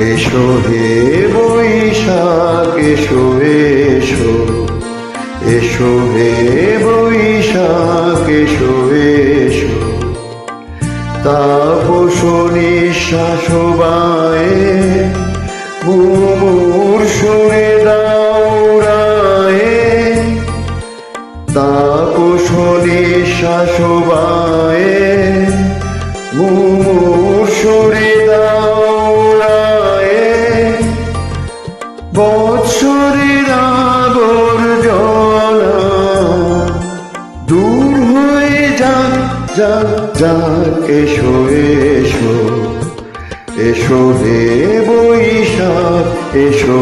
এসো হে বৈশাখ এসো এসো, এসো হে বৈশাখ এসো এসো। তাপস নিঃশ্বাস বায়ে মুমূর্ষুরে দাউড়ায়ে, তাপস নিঃশ্বাস বায়ে মুমূর্ষুরে দাউড়ায়ে। বৎসরের আবর্জনা দূর হয়ে যাক যাক যাক, এসো এসো, এসো হে বৈশাখ এসো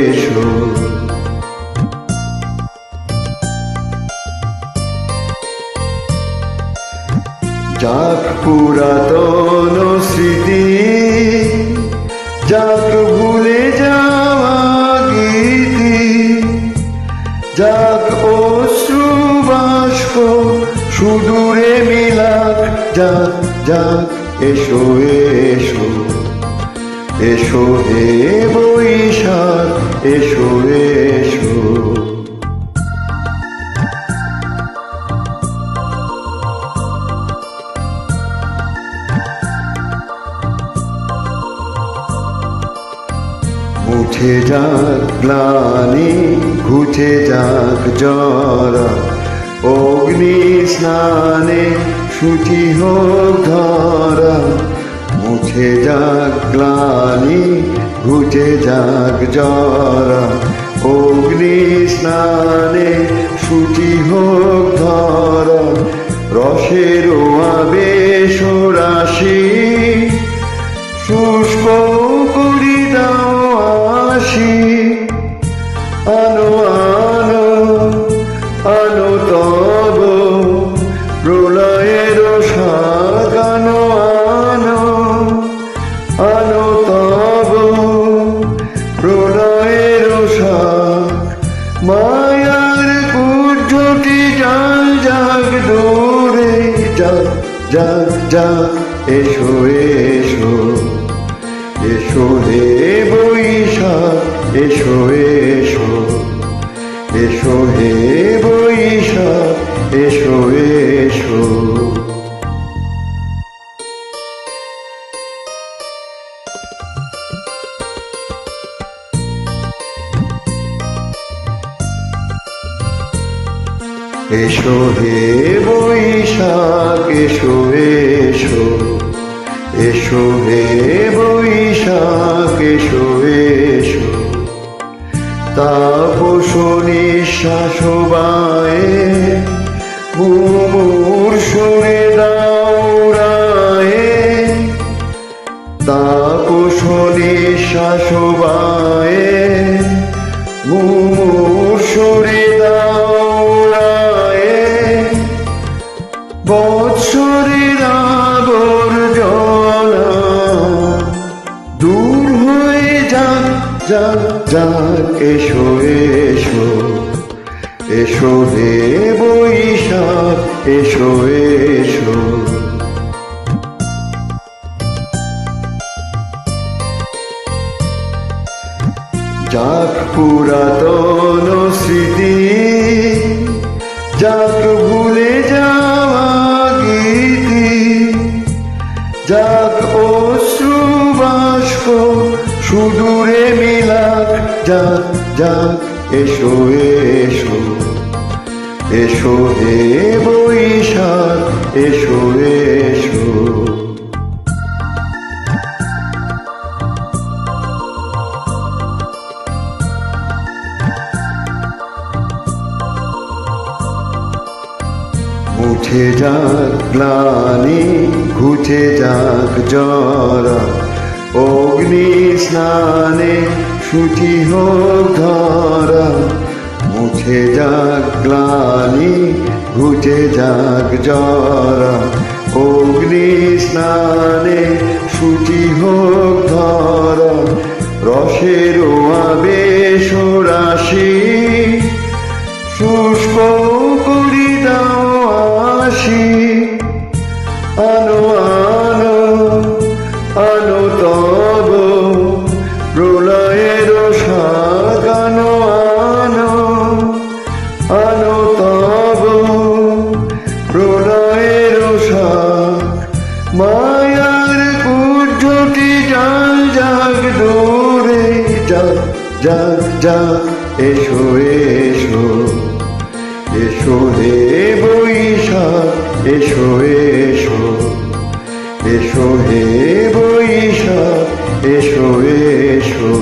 এসো। যাক পুরাতন স্মৃতি, যাক ভুলে যাওয়া গীতি, যাক অশ্রু বাষ্প সুদূরে মিলাক, যাক যাক এসো এসো, এসো হে বৈশাখ এসো এসো। মুছে যাক গ্লানি ঘুচে যাক জরা, অগ্নি স্নানে শুচি হোক ধরা। মুছে যাক গ্লানি ঘুচে যাক জরা, অগ্নি স্নানে শুচি হোক ধরা। রসের আবেশ রাশি শুষ্ক করি দাও আসি। আনো আনো আনো তব প্রলয়ের শাক, আনো আনো আনো তব প্রলয়ের শাক। মায়ার কুজ্জটি যাক যাক দূরে, যাক যাক যাক এসো এসো, এসো হে বৈশাখ এসো এসো, এসো হে বৈশাখ এসো এসো। এসো হে বৈশাখ এসো এসো, এসো হে বৈশাখ এসো এসো। তাপস নিঃশ্বাস বায়ে মুমূর্ষুরে দাউড়ায়ে, তাপস নিঃশ্বাস বায়ে মুমূর্ষুরে দাউড়ায়ে। বৎসরের আবর্জনা দূর হয়ে যাক যাক যাক, এসো এসো, এসো হে বৈশাখ এসো এসো। যাক পুরাতন স্মৃতি, যাক ভুলে যাওয়া গীতি, যাক অশ্রু বাষ্প সুদূরে মিলাক, যাক যাক এসো এসো, এসো হে বৈশাখ এসো এসো। মুছে যাক গ্লানি ঘুচে যাক জরা, অগ্নি স্নানে শুচি হোক ধরা। মুছে যাক গ্লানি ঘুচে যাক জরা, অগ্নি স্নানে শুচি হোক ধরা। রসের আবেশ রাশি শুষ্ক করি দাও আসি। আনো আনো আনো তব যাক যাক এসো এসো এসো হে বৈশাখ এসো এসো এসো হে বৈশাখ এসো এসো